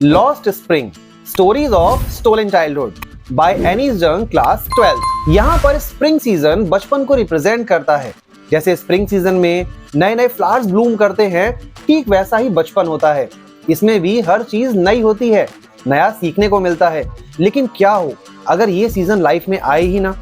Lost spring, stories of stolen childhood by Anees Jung, class 12। यहाँ पर spring season बचपन को रिप्रेजेंट करता है। जैसे स्प्रिंग सीजन में नए नए फ्लावर्स ब्लूम करते हैं, ठीक वैसा ही बचपन होता है। इसमें भी हर चीज नई होती है, नया सीखने को मिलता है। लेकिन क्या हो अगर ये सीजन लाइफ में आए ही ना।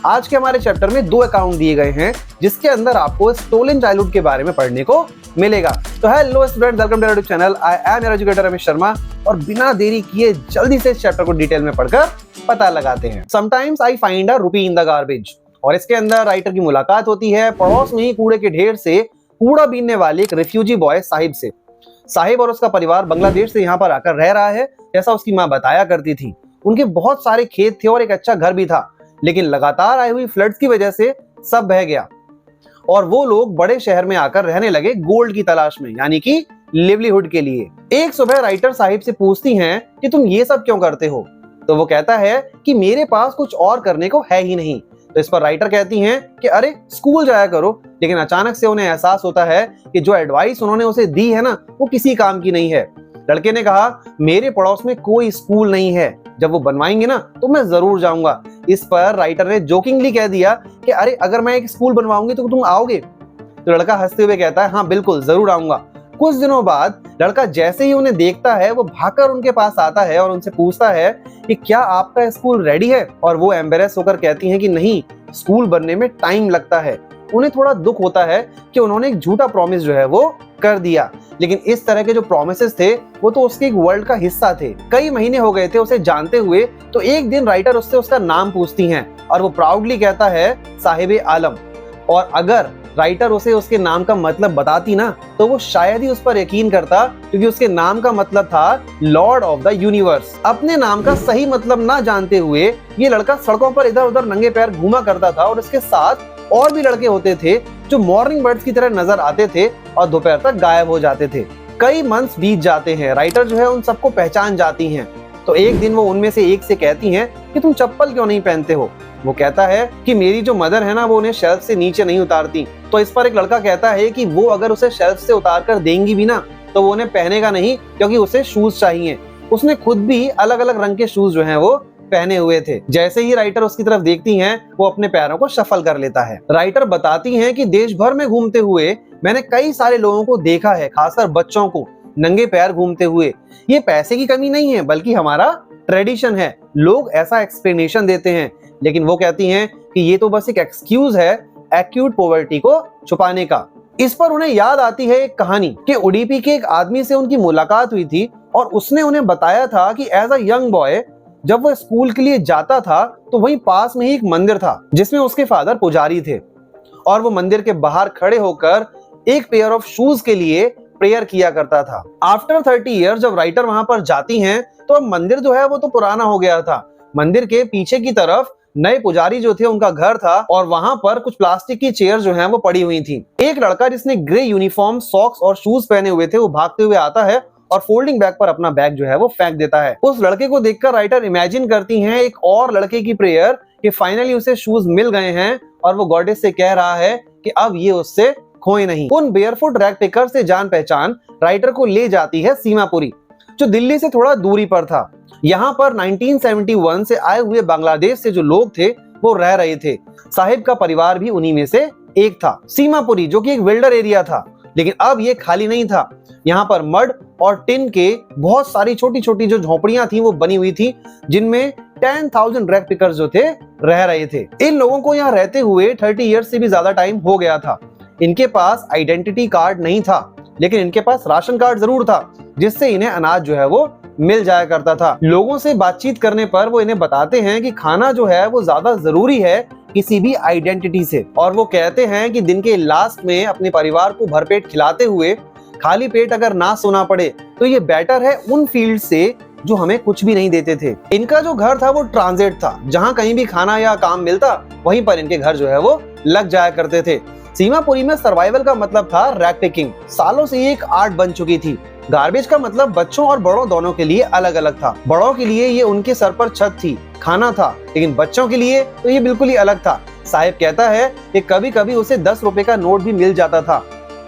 आज के हमारे चैप्टर में 2 अकाउंट दिए गए हैं जिसके अंदर आपको स्टोलन चाइल्डहुड के बारे में पढ़ने को मिलेगा। तो hello student, welcome to YouTube channel. I am your educator Ramesh Sharma और बिना देरी किए जल्दी से इस चैप्टर को डिटेल में पढ़कर पता लगाते हैं। Sometimes I find a rupee in the garbage, और इसके अंदर राइटर की मुलाकात होती है पड़ोस में ही कूड़े के ढेर से कूड़ा बीनने वाले एक रिफ्यूजी बॉय साहिब से। साहिब और उसका परिवार बांग्लादेश से यहाँ पर आकर रह रहा है, जैसा उसकी माँ बताया करती थी। उनके बहुत सारे खेत थे और एक अच्छा घर भी था, लेकिन लगातार आई हुई फ्लड्स की वजह से सब बह गया और वो लोग बड़े शहर में आकर रहने लगे गोल्ड की तलाश में, यानी कि लिवलीहुड के लिए। एक सुबह राइटर साहिब से पूछती हैं कि तुम ये सब क्यों करते हो, तो वो कहता है कि मेरे पास कुछ और करने को है ही नहीं। तो इस पर राइटर कहती हैं कि अरे स्कूल जाया करो। लेकिन अचानक से उन्हें एहसास होता है कि जो एडवाइस उन्होंने उसे दी है ना, वो किसी काम की नहीं है। लड़के ने कहा मेरे पड़ोस में कोई स्कूल नहीं है, जब वो बनवाएंगे ना तो मैं जरूर जाऊंगा। इस पर राइटर ने जोकिंगली कह दिया कि अरे अगर मैं एक स्कूल बनवाऊंगी तो तुम आओगे। तो लड़का हंसते हुए कहता है हाँ बिल्कुल जरूर आऊंगा। कुछ दिनों बाद लड़का जैसे ही उन्हें देखता है वो भागकर उनके पास आता है और उनसे पूछता है कि क्या आपका स्कूल रेडी है। और वो एम्बेरेस होकर कहती हैं कि नहीं, स्कूल बनने में टाइम लगता है। उन्हें थोड़ा दुख होता है कि उन्होंने एक झूठा प्रॉमिस जो है वो कर दिया, लेकिन इस तरह के जो प्रॉमिसेस थे वो तो उसके एक वर्ल्ड का हिस्सा थे। कई महीने हो गए थे उसे जानते हुए, तो एक दिन राइटर उससे उसका नाम पूछती हैं और वो प्राउडली कहता है साहिब आलम। और अगर राइटर उसे उसके नाम का मतलब बताती ना तो वो शायद ही उस पर यकीन करता, क्योंकि उसके नाम का मतलब था लॉर्ड ऑफ द यूनिवर्स। अपने नाम का सही मतलब ना जानते हुए ये लड़का सड़कों पर इधर उधर नंगे पैर घूमा करता था और इसके साथ और भी लड़के होते थे जो मॉर्निंग बर्ड्स की तरह नजर आते थे और दोपहर तक गायब हो जाते थे। कई मंथ्स बीत जाते हैं, राइटर जो है उन सबको पहचान जाती हैं। तो एक दिन वो उनमें से एक से कहती हैं कि तुम चप्पल क्यों नहीं पहनते हो। वो कहता है कि मेरी जो मदर है ना वो उन्हें शेल्फ से नीचे नहीं उतारती। तो इस पर एक लड़का कहता है कि वो अगर उसे शेल्फ से उतार कर देंगी भी ना तो वो उन्हें पहनेगा नहीं, क्योंकि उसे शूज चाहिए। उसने खुद भी अलग अलग रंग के शूज जो हैं वो पहने हुए थे। जैसे ही राइटर उसकी तरफ देखती हैं वो अपने पैरों को शफल कर लेता है। राइटर बताती हैं कि देश भर में घूमते हुए मैंने कई सारे लोगों को देखा है, खासकर बच्चों को नंगे पैर घूमते हुए। ये पैसे की कमी नहीं है बल्कि हमारा ट्रेडिशन है। लोग ऐसा एक्सप्लेनेशन देते हैं, लेकिन वो कहती हैं कि ये तो बस एक एक्सक्यूज है एक्यूट पॉवर्टी को छुपाने का। इस पर उन्हें याद आती है एक कहानी कि उडुपी के एक आदमी से उनकी मुलाकात हुई थी और उसने उन्हें बताया था कि एज अ यंग बॉय जब वो स्कूल के लिए जाता था तो वहीं पास में ही एक मंदिर था जिसमें उसके फादर पुजारी थे, और वो मंदिर के बाहर खड़े होकर एक पेयर ऑफ शूज के लिए प्रेयर किया करता था। आफ्टर 30 ईयर्स जब राइटर वहां पर जाती हैं तो अब मंदिर जो है वो तो पुराना हो गया था। मंदिर के पीछे की तरफ नए पुजारी जो थे उनका घर था और वहां पर कुछ प्लास्टिक की चेयर जो हैं वो पड़ी हुई थी। एक लड़का जिसने ग्रे यूनिफॉर्म, सॉक्स और शूज पहने हुए थे वो भागते हुए आता है और फोल्डिंग बैग पर अपना बैग जो है वो फेंक देता है। उस लड़के को देखकर राइटर इमेजिन करती हैं एक और लड़के की प्रेयर कि फाइनली उसे शूज मिल गए हैं और वो गॉडेस से कह रहा है कि अब ये उससे खोए नहीं। उन बेयरफुट रैग पिकर से जान पहचान राइटर को ले जाती है सीमापुरी, जो दिल्ली से थोड़ा दूरी पर था। यहाँ पर 1971 से आए हुए बांग्लादेश से जो लोग थे वो रह रहे थे। साहिब का परिवार भी उन्हीं में से एक था। सीमापुरी जो कि एक विल्डर एरिया था, लेकिन अब ये खाली नहीं था। यहाँ पर मड और टिन के बहुत सारी छोटी छोटी जो झोपड़ियां थी वो बनी हुई थी, जिनमें 10,000 रैग पिकर्स जो थे रह रहे थे। इन लोगों को यहाँ रहते हुए 30 ईयर्स से भी ज्यादा टाइम हो गया था। इनके पास आइडेंटिटी कार्ड नहीं था, लेकिन इनके पास राशन कार्ड जरूर था, जिससे इन्हें अनाज जो है वो मिल जाया करता था। लोगों से बातचीत करने पर वो इन्हें बताते हैं कि खाना जो है वो ज्यादा जरूरी है किसी भी आइडेंटिटी से, और वो कहते हैं कि दिन के लास्ट में अपने परिवार को भरपेट खिलाते हुए खाली पेट अगर ना सोना पड़े तो ये बेटर है उन फील्ड से जो हमें कुछ भी नहीं देते थे। इनका जो घर था वो ट्रांजिट था, जहाँ कहीं भी खाना या काम मिलता वहीं पर इनके घर जो है वो लग जाया करते थे। सीमापुरी में सर्वाइवल का मतलब था रैग पिकिंग। सालों से ये एक आर्ट बन चुकी थी। गार्बेज का मतलब बच्चों और बड़ों दोनों के लिए अलग अलग था। बड़ों के लिए ये उनके सर पर छत थी, खाना था, लेकिन बच्चों के लिए तो ये बिल्कुल ही अलग था। साहिब कहता है कि कभी कभी उसे 10 रुपए का नोट भी मिल जाता था।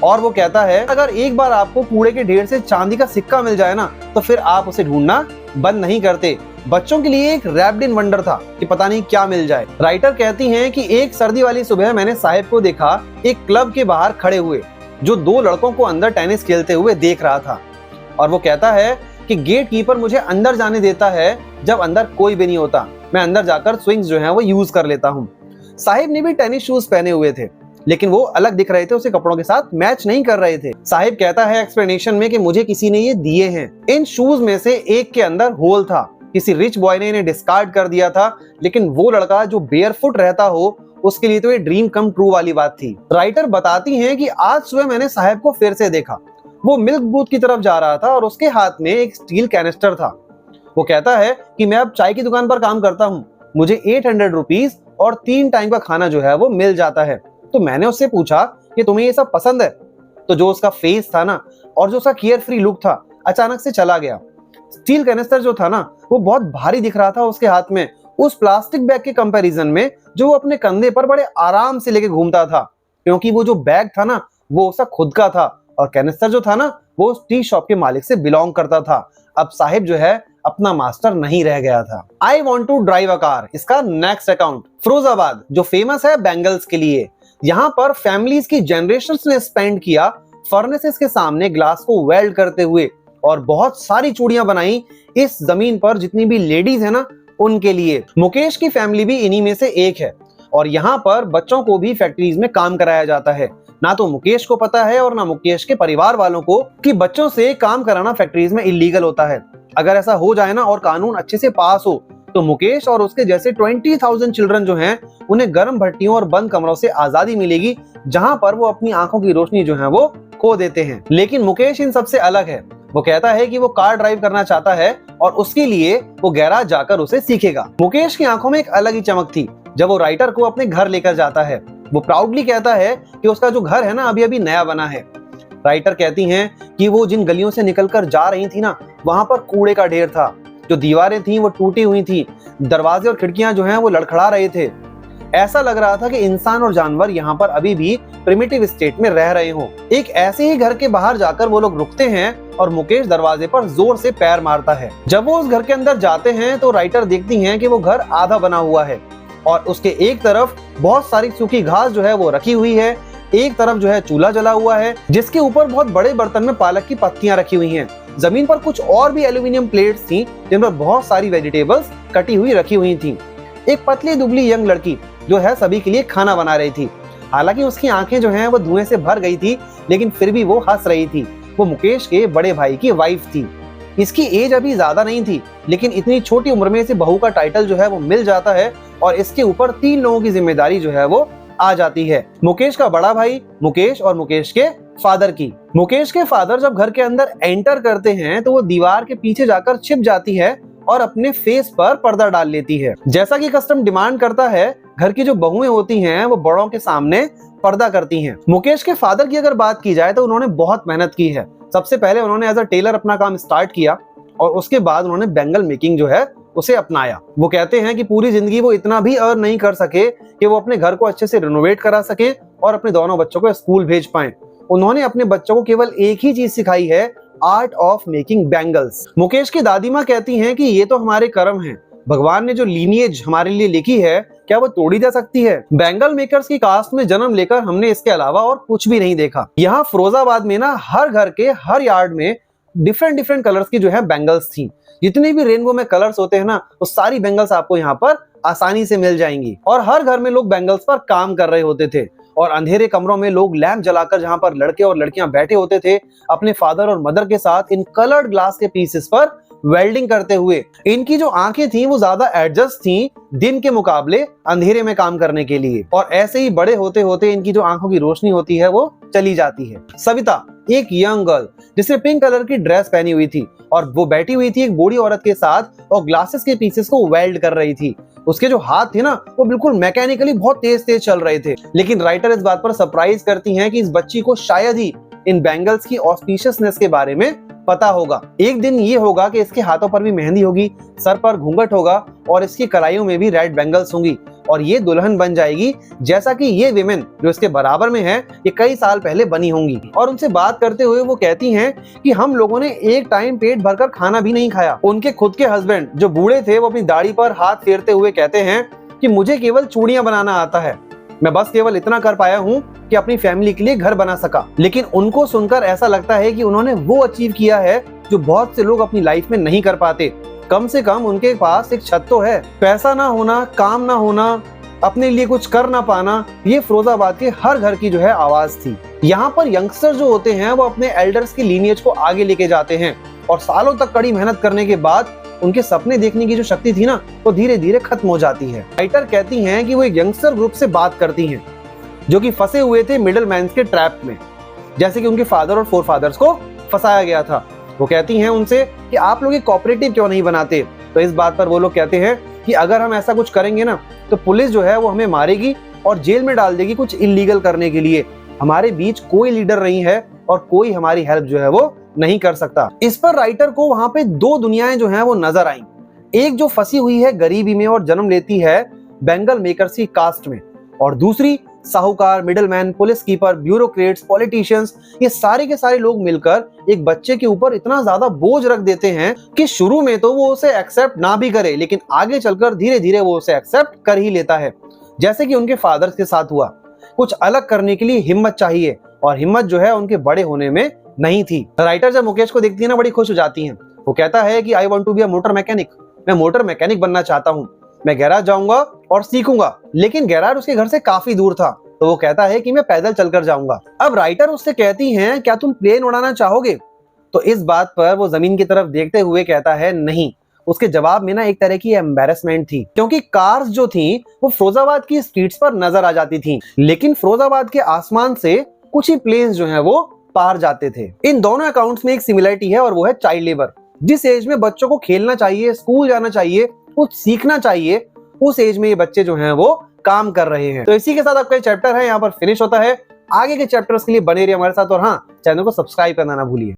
और वो कहता है अगर एक बार आपको कूड़े के ढेर से चांदी का सिक्का मिल जाए ना तो फिर आप उसे ढूंढना बंद नहीं करते। बच्चों के लिए एक रैप्ड इन वंडर था कि पता नहीं क्या मिल जाए। राइटर कहती हैं कि एक सर्दी वाली सुबह मैंने साहिब को देखा एक क्लब के बाहर खड़े हुए, जो 2 लड़कों को अंदर टेनिस खेलते हुए देख रहा था। और वो कहता है कि गेट कीपर मुझे अंदर जाने देता है जब अंदर कोई भी नहीं होता। मैं अंदर जाकर स्विंग्स जो है वो यूज कर लेता हूँ। साहिब ने भी टेनिस शूज पहने हुए थे, लेकिन वो अलग दिख रहे थे, उसे कपड़ों के साथ मैच नहीं कर रहे थे। साहिब कहता है एक्सप्लेनेशन में कि मुझे किसी ने ये दिए हैं। इन शूज में से एक के अंदर होल था, किसी रिच बॉय ने इन्हें डिस्कार्ड कर दिया था, लेकिन वो लड़का जो बेयरफुट रहता हो उसके लिए तो ये ड्रीम कम ट्रू वाली बात थी। राइटर बताती हैं कि आज सुबह मैंने साहिब को फिर से देखा। वो मिल्क बूथ की तरफ जा रहा था और उसके हाथ में एक स्टील कैनिस्टर था। वो कहता है कि मैं अब चाय की दुकान पर काम करता हूँ, मुझे 800 रुपीज और 3 टाइम का खाना जो है वो मिल जाता है। तो मैंने उससे पूछा कि तुम्हें ये सब पसंद है? तो जो उसका फेस था ना और जो उसका केयर फ्री लुक था अचानक से चला गया। स्टील कैनिस्टर जो था ना वो बहुत भारी दिख रहा था उसके हाथ में, उस प्लास्टिक बैग के कंपैरिजन में जो वो अपने कंधे पर बड़े आराम से लेके घूमता था, क्योंकि वो जो बैग था ना वो उसका खुद का था और कैनिस्टर जो था ना वो उस टी शॉप के मालिक से बिलोंग करता था। अब साहिब जो है अपना मास्टर नहीं रह गया था। I want to drive a car, इसका नेक्स्ट अकाउंट फिरोजाबाद, जो फेमस है बैंगल्स के लिए। यहाँ पर फैमिलीज की जनरेशंस ने स्पेंड किया फर्नेसेस के सामने ग्लास को वेल्ड करते हुए और बहुत सारी चूड़ियां बनाई इस जमीन पर जितनी भी लेडीज है ना उनके लिए। मुकेश की फैमिली भी इन्हीं में से एक है और यहाँ पर बच्चों को भी फैक्ट्रीज में काम कराया जाता है। ना तो मुकेश को पता है और ना मुकेश के परिवार वालों को कि बच्चों से काम कराना फैक्ट्रीज में इलीगल होता है। अगर ऐसा हो जाए ना और कानून अच्छे से पास हो तो मुकेश और उसके जैसे 20,000 चिल्ड्रन जो हैं उन्हें गर्म भट्टियों और बंद कमरों से आजादी मिलेगी, जहां पर वो अपनी आंखों की रोशनी जो है वो खो देते हैं। लेकिन मुकेश इन सबसे अलग है। वो कहता है कि वो कार ड्राइव करना चाहता है और उसके लिए वो गैराज जाकर उसे सीखेगा। मुकेश की आंखों में एक अलग ही चमक थी जब वो राइटर को अपने घर लेकर जाता है। वो प्राउडली कहता है कि उसका जो घर है ना अभी अभी नया बना है। राइटर कहती हैं कि वो जिन गलियों से निकलकर जा रही थी ना वहां पर कूड़े का ढेर था, जो दीवारें थी वो टूटी हुई थी, दरवाजे और खिड़कियां जो हैं वो लड़खड़ा रहे थे। ऐसा लग रहा था कि इंसान और जानवर यहाँ पर अभी भी प्रिमिटिव स्टेट में रह रहे हों। एक ऐसे ही घर के बाहर जाकर वो लोग रुकते हैं और मुकेश दरवाजे पर जोर से पैर मारता है। जब वो उस घर के अंदर जाते हैं तो राइटर देखती हैं कि वो घर आधा बना हुआ है और उसके एक तरफ बहुत सारी सूखी घास जो है वो रखी हुई है, एक तरफ जो है चूल्हा जला हुआ है जिसके ऊपर बहुत बड़े बर्तन में पालक की पत्तियां रखी हुई हैं। जमीन पर कुछ और भी एल्यूमिनियम प्लेट्स थी जिन पर बहुत सारी वेजिटेबल्स कटी हुई रखी हुई थी। एक पतली दुबली यंग लड़की जो है सभी के लिए खाना बना रही थी। हालांकि उसकी आंखें जो हैं वो धुएं से भर गई थी, लेकिन फिर भी वो हंस रही थी। वो मुकेश के बड़े भाई की वाइफ थी। इसकी एज अभी ज्यादा नहीं थी, लेकिन इतनी छोटी उम्र में इसे बहू का टाइटल जो है वो मिल जाता है और इसके ऊपर 3 लोगों की जिम्मेदारी जो है वो आ जाती है। मुकेश का बड़ा भाई, मुकेश और मुकेश के फादर की। मुकेश के फादर जब घर के अंदर एंटर करते हैं तो वो दीवार के पीछे जाकर छिप जाती है और अपने फेस पर पर्दा डाल लेती है। जैसा कि कस्टम डिमांड करता है, घर की जो बहुएं होती हैं वो बड़ों के सामने पर्दा करती हैं। मुकेश के फादर की अगर बात की जाए तो उन्होंने बहुत मेहनत की है। सबसे पहले उन्होंने एज अ टेलर अपना काम स्टार्ट किया और उसके बाद उन्होंने बैंगल मेकिंग जो है उसे अपनाया। वो कहते हैं कि पूरी जिंदगी वो इतना भी अर्न नहीं कर सके कि वो अपने घर को अच्छे से रिनोवेट करा सके और अपने दोनों बच्चों को स्कूल भेज पाएं। उन्होंने अपने बच्चों को केवल एक ही चीज सिखाई है, art of making bangles. Mukesh की दादी माँ कहती हैं कि ये तो हमारे कर्म हैं, भगवान ने जो लीनिएज हमारे लिए लिखी है क्या वो तोड़ी जा सकती है? बैंगल मेकर्स की कास्ट में जन्म लेकर हमने इसके अलावा और कुछ भी नहीं देखा। यहाँ फिरोजाबाद में ना हर घर के हर यार्ड में डिफरेंट कलर्स की जो है बैंगल्स थी। जितने भी रेनबो में कलर्स होते हैं ना वो सारी बैंगल्स आपको यहाँ पर आसानी से मिल जाएंगी। और हर घर में लोग बैंगल्स पर काम कर रहे होते थे और अंधेरे कमरों में लोग लैंप जलाकर जहाँ पर लड़के और लड़कियां बैठे होते थे अपने फादर और मदर के साथ इन कलर्ड ग्लास के पीसेस पर वेल्डिंग करते हुए। इनकी जो आंखें थी वो ज्यादा एडजस्ट थी दिन के मुकाबले अंधेरे में काम करने के लिए, और ऐसे ही बड़े होते होते इनकी जो आंखों की रोशनी होती है वो चली जाती है। सविता एक यंग गर्ल जिसने पिंक कलर की ड्रेस पहनी हुई थी और वो बैठी हुई थी एक बूढ़ी औरत के साथ और ग्लासेस के पीसेस को वेल्ड कर रही थी। उसके जो हाथ थे ना वो बिल्कुल मैकेनिकली बहुत तेज चल रहे थे। लेकिन राइटर इस बात पर सरप्राइज करती हैं कि इस बच्ची को शायद ही इन बैंगल्स की ऑस्पिशियसनेस के बारे में पता होगा। एक दिन ये होगा कि इसके हाथों पर भी मेहंदी होगी, सर पर घूंघट होगा और इसकी कलाइयों में भी रेड बैंगल्स होंगी। और ये दुल्हन बन जाएगी जैसा कि ये विमेन जो इसके बराबर में है ये कई साल पहले बनी होंगी। और उनसे बात करते हुए वो कहती हैं कि हम लोगों ने एक टाइम पेट भरकर खाना भी नहीं खाया। उनके खुद के हस्बैंड जो बूढ़े थे वो अपनी दाढ़ी पर हाथ फेरते हुए कहते हैं कि मुझे केवल चूड़ियां बनाना आता है, मैं बस केवल इतना कर पाया हूँ कि अपनी फैमिली के लिए घर बना सका। लेकिन उनको सुनकर ऐसा लगता है कि उन्होंने वो अचीव किया है जो बहुत से लोग अपनी लाइफ में नहीं कर पाते। कम से कम उनके पास एक छत तो है। पैसा ना होना, काम ना होना, अपने लिए कुछ कर ना पाना, ये फिरोजाबाद के हर घर की जो है आवाज थी। यहाँ पर यंगस्टर जो होते हैं वो अपने एल्डर्स की लीनियज को आगे लेके जाते हैं और सालों तक कड़ी मेहनत करने के बाद उनके सपने देखने की जो शक्ति थी ना वो धीरे धीरे खत्म हो जाती है। राइटर कहती हैं कि वो एक यंगस्टर ग्रुप से बात करती हैं जो कि फंसे हुए थे मिडिल मैन के ट्रैप में, जैसे कि उनके फादर और फोरफादर्स को फंसाया गया था। वो कहती हैं उनसे कि आप लोग एक कोऑपरेटिव क्यों नहीं बनाते। तो इस बात पर वो लोग कहते हैं कि अगर हम ऐसा कुछ करेंगे ना तो पुलिस जो है वो हमें मारेगी और जेल में डाल देगी कुछ इलीगल करने के लिए। हमारे बीच कोई लीडर नहीं है और कोई हमारी हेल्प जो है वो नहीं कर सकता। इस पर राइटर को वहां पे दो दुनियाएं जो हैं वो नजर आई। एक जो फंसी हुई है गरीबी में और जन्म लेती है बेंगल मेकर्स की कास्ट में, और दूसरी साहूकार, middleman, police keeper, bureaucrats, politicians, ये सारे के सारे लोग मिलकर एक बच्चे के ऊपर इतना ज्यादा बोझ रख देते हैं कि शुरू में तो वो उसे एक्सेप्ट ना भी करे, लेकिन आगे चलकर धीरे धीरे वो उसे एक्सेप्ट कर ही लेता है। जैसे कि उनके फादर्स के साथ हुआ। कुछ अलग करने के लिए हिम्मत चाहिए और हिम्मत जो है उनके बड़े होने में नहीं थी। राइटर जब मुकेश को देखती है ना बड़ी खुश हो जाती हैं। वो कहता है कि I want to be a motor mechanic, मैं मोटर मैकेनिक बनना चाहता हूँ, मैं गैराज जाऊंगा और सीखूंगा। लेकिन गैराज उसके घर से काफी दूर था तो वो कहता है कि मैं पैदल चलकर जाऊंगा। अब राइटर उससे कहती हैं क्या तुम प्लेन उड़ाना चाहोगे। तो इस बात पर वो जमीन की तरफ देखते हुए कहता है नहीं। उसके जवाब में ना एक तरह की एम्बैरेसमेंट थी, क्योंकि कार्स जो थी वो फिरोजाबाद की स्ट्रीट्स पर नजर आ जाती थी, लेकिन फिरोजाबाद के आसमान से कुछ ही प्लेन्स जो हैं वो पार जाते थे। इन दोनों अकाउंट्स में एक सिमिलरिटी है और वो है चाइल्ड लेबर। जिस एज में बच्चों को खेलना चाहिए, स्कूल जाना चाहिए, कुछ सीखना चाहिए, उस एज में ये बच्चे जो हैं वो काम कर रहे हैं। तो इसी के साथ आपका चैप्टर है यहाँ पर फिनिश होता है। आगे के चैप्टर्स के लिए बने रहिए हमारे साथ और हाँ, चैनल को सब्सक्राइब करना ना भूलिए।